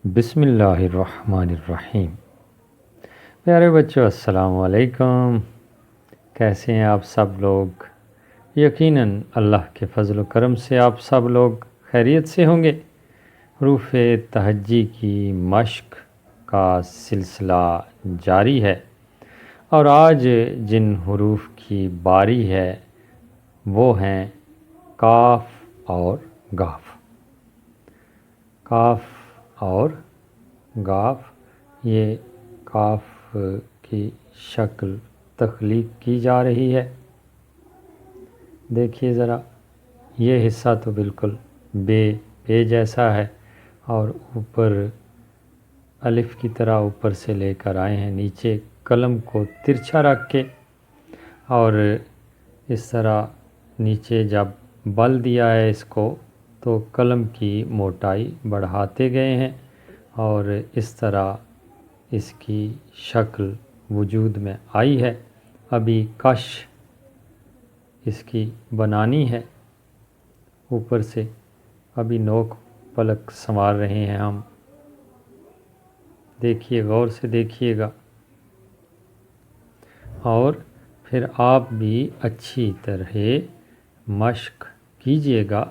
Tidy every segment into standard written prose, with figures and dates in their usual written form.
بسم اللہ الرحمن الرحیم۔ پیارے بچوں، السلام علیکم۔ کیسے ہیں آپ سب لوگ؟ یقیناً اللہ کے فضل و کرم سے آپ سب لوگ خیریت سے ہوں گے۔ حروف تہجی کی مشق کا سلسلہ جاری ہے، اور آج جن حروف کی باری ہے وہ ہیں کاف اور گاف۔ کاف اور گاف، یہ کاف کی شکل تخلیق کی جا رہی ہے۔ دیکھیے ذرا، یہ حصہ تو بالکل بے جیسا ہے، اور اوپر الف کی طرح اوپر سے لے کر آئے ہیں، نیچے قلم کو ترچھا رکھ کے، اور اس طرح نیچے جب بل دیا ہے اس کو تو قلم کی موٹائی بڑھاتے گئے ہیں، اور اس طرح اس کی شکل وجود میں آئی ہے۔ ابھی کش اس کی بنانی ہے، اوپر سے ابھی نوک پلک سنوار رہے ہیں ہم۔ دیکھیے، غور سے دیکھیے گا، اور پھر آپ بھی اچھی طرح مشق کیجیے گا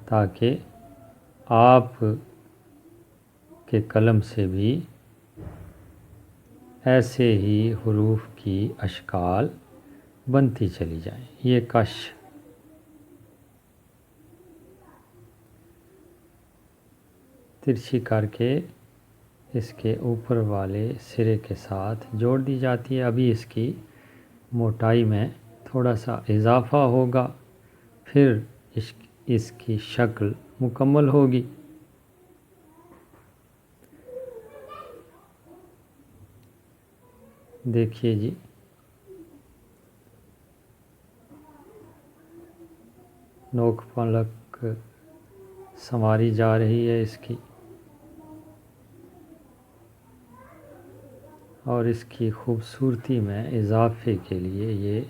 تاکہ آپ کے قلم سے بھی ایسے ہی حروف کی اشکال بنتی چلی جائیں۔ یہ کش ترچھی کر کے اس کے اوپر والے سرے کے ساتھ جوڑ دی جاتی ہے۔ ابھی اس کی موٹائی میں تھوڑا سا اضافہ ہوگا، پھر اس کی شکل مکمل ہوگی۔ دیکھیے جی، نوک پلک سنواری جا رہی ہے اس کی، اور اس کی خوبصورتی میں اضافے کے لیے یہ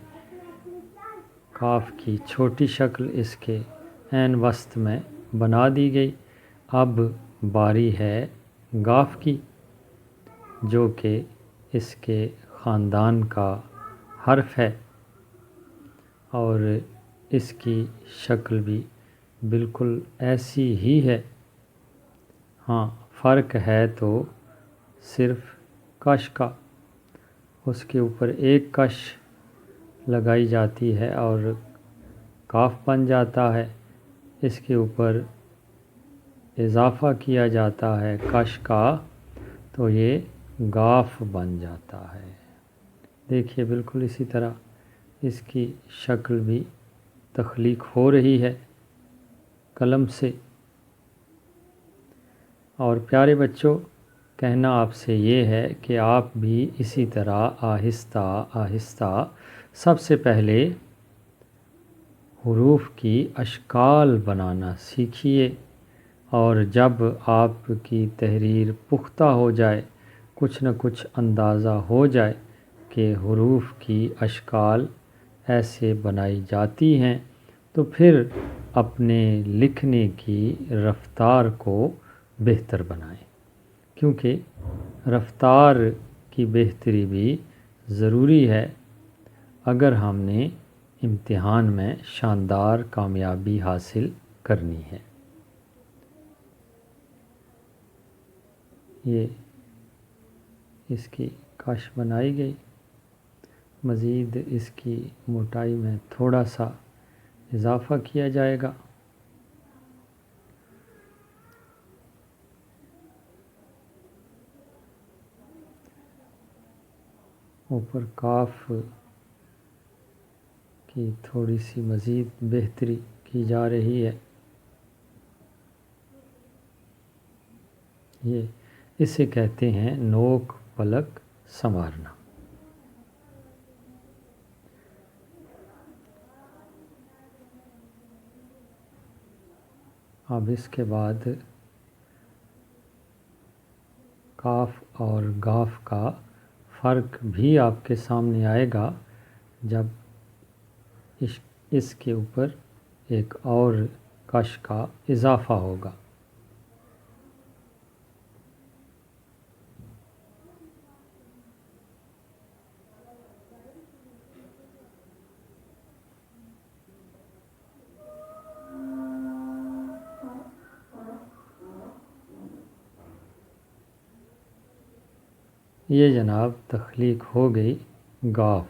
کاف کی چھوٹی شکل اس کے عین وسط میں بنا دی گئی۔ اب باری ہے گاف کی، جو کہ اس کے خاندان کا حرف ہے، اور اس کی شکل بھی بالکل ایسی ہی ہے۔ ہاں، فرق ہے تو صرف کش کا، اس کے اوپر ایک کش لگائی جاتی ہے اور کاف بن جاتا ہے، اس کے اوپر اضافہ کیا جاتا ہے کش کا تو یہ گاف بن جاتا ہے۔ دیکھیے، بالکل اسی طرح اس کی شکل بھی تخلیق ہو رہی ہے قلم سے۔ اور پیارے بچوں، کہنا آپ سے یہ ہے کہ آپ بھی اسی طرح آہستہ آہستہ سب سے پہلے حروف کی اشکال بنانا سیکھیے، اور جب آپ کی تحریر پختہ ہو جائے، کچھ نہ کچھ اندازہ ہو جائے کہ حروف کی اشکال ایسے بنائی جاتی ہیں، تو پھر اپنے لکھنے کی رفتار کو بہتر بنائیں، کیونکہ رفتار کی بہتری بھی ضروری ہے اگر ہم نے امتحان میں شاندار کامیابی حاصل کرنی ہے۔ یہ اس کی کش بنائی گئی، مزید اس کی موٹائی میں تھوڑا سا اضافہ کیا جائے گا۔ اوپر کاف کی تھوڑی سی مزید بہتری کی جا رہی ہے۔ اسے کہتے ہیں نوک پلک سنوارنا۔ اب اس کے بعد کاف اور گاف کا فرق بھی آپ کے سامنے آئے گا جب اس کے اوپر ایک اور کش کا اضافہ ہوگا۔ یہ جناب تخلیق ہو گئی گاف۔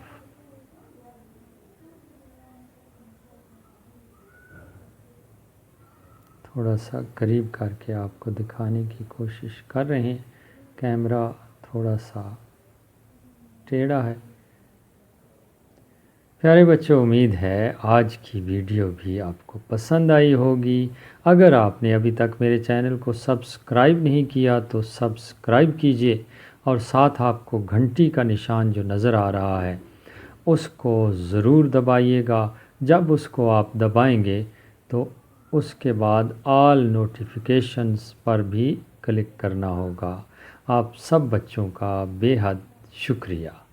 تھوڑا سا قریب کر کے آپ کو دکھانے کی کوشش کر رہے ہیں، کیمرہ تھوڑا سا ٹیڑھا ہے۔ پیارے بچوں، امید ہے آج کی ویڈیو بھی آپ کو پسند آئی ہوگی۔ اگر آپ نے ابھی تک میرے چینل کو سبسکرائب نہیں کیا تو سبسکرائب کیجئے، اور ساتھ آپ کو گھنٹی کا نشان جو نظر آ رہا ہے اس کو ضرور دبائیے گا۔ جب اس کو آپ دبائیں گے تو اس کے بعد آل نوٹیفیکیشنز پر بھی کلک کرنا ہوگا۔ آپ سب بچوں کا بے حد شکریہ۔